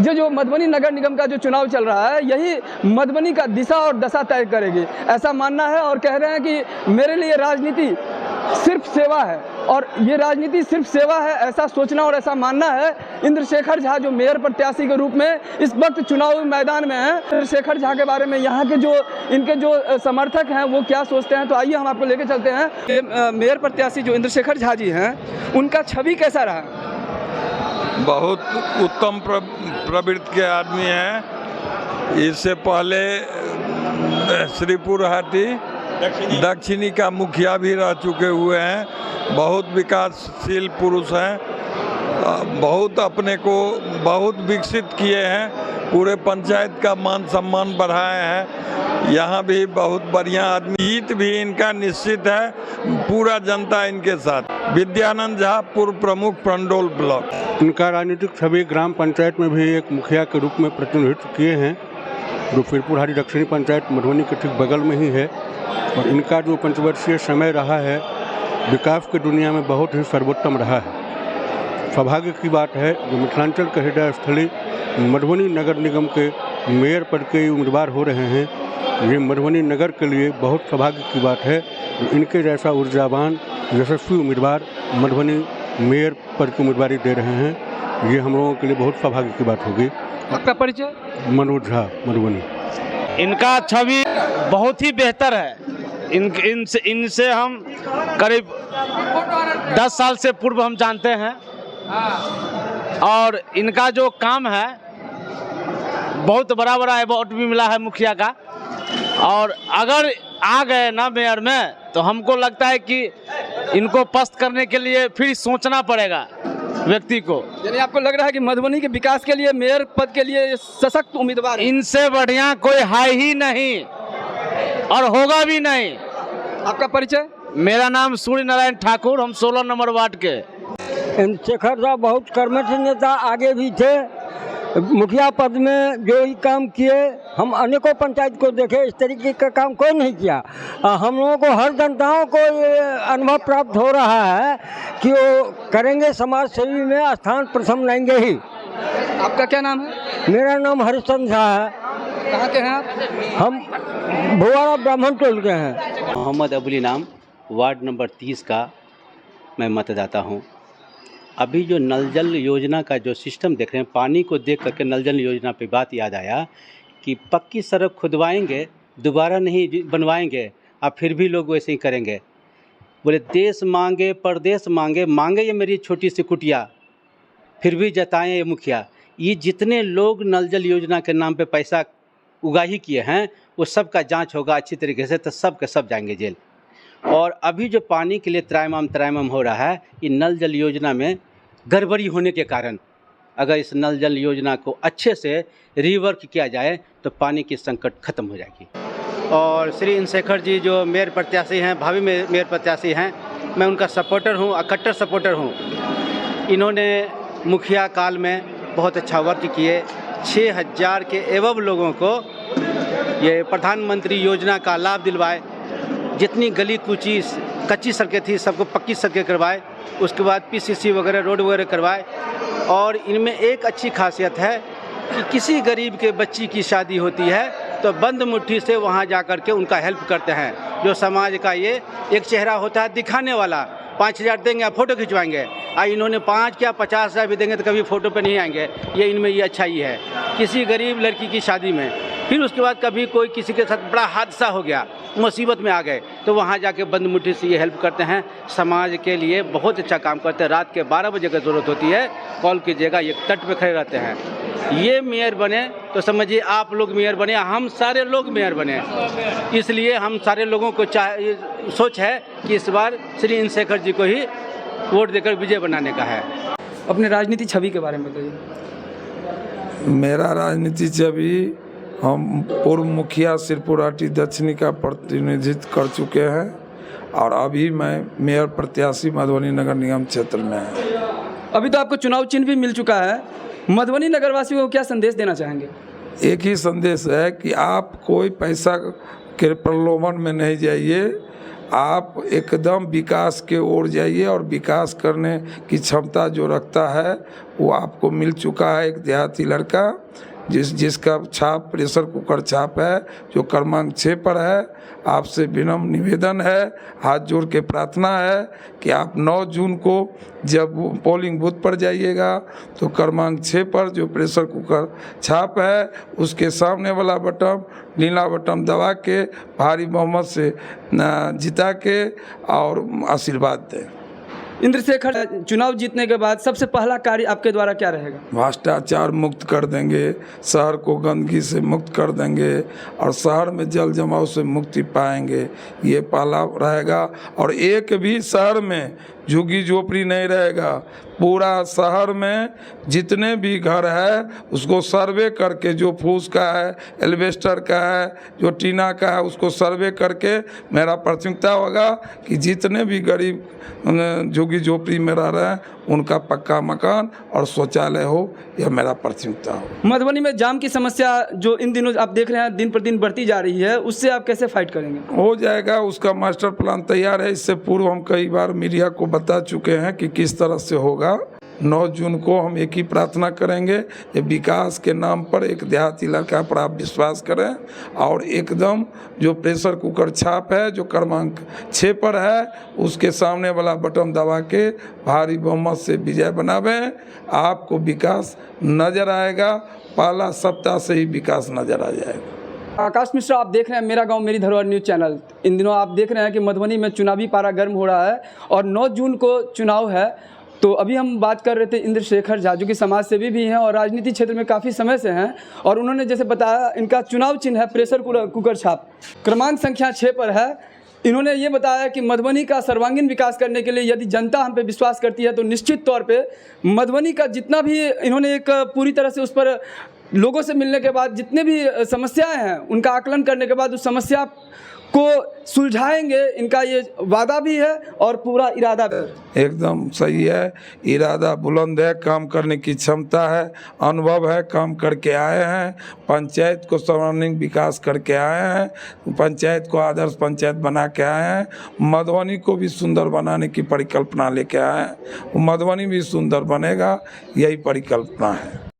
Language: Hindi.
जो मधुबनी नगर निगम का जो चुनाव चल रहा है, यही मधुबनी का दिशा और दशा तय करेगी, ऐसा मानना है। और कह रहे हैं कि मेरे लिए राजनीति सिर्फ सेवा है, और ये राजनीति सिर्फ सेवा है, ऐसा सोचना और ऐसा मानना है इंद्रशेखर झा, जो मेयर प्रत्याशी के रूप में इस वक्त चुनावी मैदान में हैं। इंद्रशेखर झा के बारे में यहाँ के इनके जो समर्थक हैं वो क्या सोचते हैं, तो आइए हम आपको लेके चलते हैं। मेयर प्रत्याशी जो इंद्रशेखर झा जी हैं, उनका छवि कैसा रहा? बहुत उत्तम प्रवृत्ति के आदमी हैं। इससे पहले श्रीपुर हाटी दक्षिणी का मुखिया भी रह चुके हुए हैं। बहुत विकासशील पुरुष हैं, बहुत अपने को बहुत विकसित किए हैं, पूरे पंचायत का मान सम्मान बढ़ाए हैं। यहाँ भी बहुत बढ़िया आदमी, जीत भी इनका निश्चित है, पूरा जनता इनके साथ। विद्यानंद झा, पूर्व प्रमुख पंडोल ब्लॉक। इनका राजनीतिक छवि ग्राम पंचायत में भी एक मुखिया के रूप में प्रतिनिधित्व किए हैं, जो फिरपुर हाटी दक्षिणी पंचायत मधुबनी के ठीक बगल में ही है। और इनका जो पंचवर्षीय समय रहा है, विकास की दुनिया में बहुत ही सर्वोत्तम रहा है। सौभाग्य की बात है जो मिथिलांचल के हृदय स्थली मधुबनी नगर निगम के मेयर पद के उम्मीदवार हो रहे हैं। ये मधुबनी नगर के लिए बहुत सौभाग्य की बात है। इनके जैसा ऊर्जावान यशस्वी उम्मीदवार मधुबनी मेयर पद की उम्मीदवारी दे रहे हैं, ये हम लोगों के लिए बहुत सौभाग्य की बात होगी। आपका परिचय? मनोज झा, मधुबनी। इनका छवि बहुत ही बेहतर है। इनसे हम करीब 10 साल से पूर्व हम जानते हैं, और इनका जो काम है बहुत बड़ा अवार्ड भी मिला है मुखिया का। और अगर आ गए ना मेयर में, तो हमको लगता है कि इनको पस्त करने के लिए फिर सोचना पड़ेगा व्यक्ति को। यानी आपको लग रहा है कि मधुबनी के विकास के लिए मेयर पद के लिए सशक्त उम्मीदवार है? इनसे बढ़िया कोई है ही नहीं और होगा भी नहीं। आपका परिचय? मेरा नाम सूर्य नारायण ठाकुर, हम 16 नंबर वार्ड के। इंद्रशेखर झा बहुत कर्मठ नेता आगे भी थे, मुखिया पद में जो ही काम किए, हम अनेकों पंचायत को देखे, इस तरीके का काम कोई नहीं किया। हम लोगों को, हर जनताओं को ये अनुभव प्राप्त हो रहा है कि वो करेंगे, समाज सेवी में स्थान प्रथम लेंगे ही। आपका क्या नाम है? मेरा नाम हरिश्चंद्र झा है। कहाँ के हैं आप? हम भुआरा ब्राह्मण टोल के हैं। मोहम्मद अबुली नाम, वार्ड नंबर 30 का मैं मतदाता हूँ। अभी जो नल जल योजना का जो सिस्टम देख रहे हैं, पानी को देख करके नल जल योजना पे बात याद आया कि पक्की सड़क खुदवाएंगे, दोबारा नहीं बनवाएंगे, और फिर भी लोग वैसे ही करेंगे। बोले देश मांगे परदेश मांगे, मांगे ये मेरी छोटी सी कुटिया, फिर भी जताएं ये मुखिया। ये जितने लोग नल जल योजना के नाम पे पैसा उगाही किए हैं, वो सब का जांच होगा अच्छी तरीके से, तो सब के सब जाएंगे जेल। और अभी जो पानी के लिए त्रायमाम हो रहा है, ये नल जल योजना में गड़बड़ी होने के कारण, अगर इस नल जल योजना को अच्छे से रिवर्क किया जाए तो पानी की संकट खत्म हो जाएगी। और श्री इंद्रशेखर जी जो मेयर प्रत्याशी हैं, भावी मेयर प्रत्याशी हैं, मैं उनका सपोर्टर हूँ, कट्टर सपोर्टर हूँ। इन्होंने मुखिया काल में बहुत अच्छा वर्क किए। 6000 के एवं लोगों को ये प्रधानमंत्री योजना का लाभ दिलवाए। जितनी गली कूची कच्ची सड़कें थी सबको पक्की सड़कें करवाए, उसके बाद पीसीसी वगैरह रोड वगैरह करवाए। और इनमें एक अच्छी खासियत है कि किसी गरीब के बच्ची की शादी होती है तो बंद मुट्ठी से वहाँ जा कर के उनका हेल्प करते हैं। जो समाज का ये एक चेहरा होता है दिखाने वाला, 5000 देंगे आप फ़ोटो खिंचवाएंगे, इन्होंने 5 क्या 50,000 भी देंगे तो कभी फ़ोटो पे नहीं आएंगे। ये इनमें ये अच्छाई है। किसी गरीब लड़की की शादी में, फिर उसके बाद कभी कोई किसी के साथ बड़ा हादसा हो गया, मुसीबत में आ गए, तो वहाँ जाके बंद मुट्ठी से ये हेल्प करते हैं। समाज के लिए बहुत अच्छा काम करते हैं। रात के 12 बजे का ज़रूरत होती है, कॉल कीजिएगा, ये तट पे खड़े रहते हैं। ये मेयर बने तो समझिए आप लोग मेयर बने, हम सारे लोग मेयर बने। इसलिए हम सारे लोगों को सोच है कि इस बार श्री इंद्रशेखर जी को ही वोट देकर विजय बनाने का है। अपने राजनीति छवि के बारे में बताइए। मेरा राजनीति छवि, हम पूर्व मुखिया श्रीपुर हाटी दक्षिणी का प्रतिनिधित्व कर चुके हैं, और अभी मैं मेयर प्रत्याशी मधुबनी नगर निगम क्षेत्र में है। अभी तो आपको चुनाव चिन्ह भी मिल चुका है, मधुबनी नगरवासियों को क्या संदेश देना चाहेंगे? एक ही संदेश है कि आप कोई पैसा के प्रलोभन में नहीं जाइए, आप एकदम विकास के ओर जाइए और विकास करने की क्षमता जो रखता है वो आपको मिल चुका है। एक देहाती लड़का जिसका छाप प्रेशर कुकर छाप है, जो क्रमांक 6 पर है। आपसे विनम्र निवेदन है, हाथ जोड़ के प्रार्थना है कि आप 9 जून को जब पोलिंग बूथ पर जाइएगा तो क्रमांक 6 पर जो प्रेशर कुकर छाप है उसके सामने वाला बटन, नीला बटन दबा के भारी बहुमत से जिता के और आशीर्वाद दें। इंद्रशेखर, चुनाव जीतने के बाद सबसे पहला कार्य आपके द्वारा क्या रहेगा? भ्रष्टाचार मुक्त कर देंगे, शहर को गंदगी से मुक्त कर देंगे और शहर में जल जमाव से मुक्ति पाएंगे, ये पहला रहेगा। और एक भी शहर में झुग्गी झोपड़ी नहीं रहेगा। पूरा शहर में जितने भी घर है उसको सर्वे करके, जो फूस का है, एल्वेस्टर का है, जो टीना का है, उसको सर्वे करके मेरा प्राथमिकता होगा कि जितने भी गरीब झुग्गी झोपड़ी में रह रहे हैं उनका पक्का मकान और शौचालय हो, यह मेरा प्राथमिकता हो। मधुबनी में जाम की समस्या जो इन दिनों आप देख रहे हैं दिन पर दिन बढ़ती जा रही है, उससे आप कैसे फाइट करेंगे? हो जाएगा, उसका मास्टर प्लान तैयार है। इससे पूर्व हम कई बार मीडिया को बता चुके हैं कि किस तरह से होगा। 9 जून को हम एक ही प्रार्थना करेंगे, ये विकास के नाम पर एक देहाती लड़का पर आप विश्वास करें और एकदम जो प्रेशर कुकर छाप है जो क्रमांक 6 पर है उसके सामने वाला बटन दबा के भारी बहुमत से विजय बनावें। आपको विकास नज़र आएगा, पहला सप्ताह से ही विकास नज़र आ जाएगा। आकाश मिश्रा, आप देख रहे हैं मेरा गांव मेरी धरोहर न्यूज़ चैनल। इन दिनों आप देख रहे हैं कि मधुबनी में चुनावी पारा गर्म हो रहा है और 9 जून को चुनाव है। तो अभी हम बात कर रहे थे इंद्रशेखर झा, जो कि समाज सेवी भी हैं और राजनीति क्षेत्र में काफ़ी समय से हैं, और उन्होंने जैसे बताया इनका चुनाव चिन्ह है प्रेशर कुकर छाप, क्रमांक संख्या 6 पर है। इन्होंने ये बताया कि मधुबनी का सर्वांगीण विकास करने के लिए यदि जनता हम पे विश्वास करती है तो निश्चित तौर पे मधुबनी का जितना भी, इन्होंने एक पूरी तरह से उस पर लोगों से मिलने के बाद जितने भी समस्याएं हैं उनका आकलन करने के बाद उस समस्या को सुलझाएंगे, इनका ये वादा भी है और पूरा इरादा भी। एकदम सही है, इरादा बुलंद है, काम करने की क्षमता है, अनुभव है, काम करके आए हैं, पंचायत को सर्वांगीण विकास करके आए हैं, पंचायत को आदर्श पंचायत बना के आए हैं, मधुबनी को भी सुंदर बनाने की परिकल्पना लेके आए हैं। मधुबनी भी सुंदर बनेगा, यही परिकल्पना है।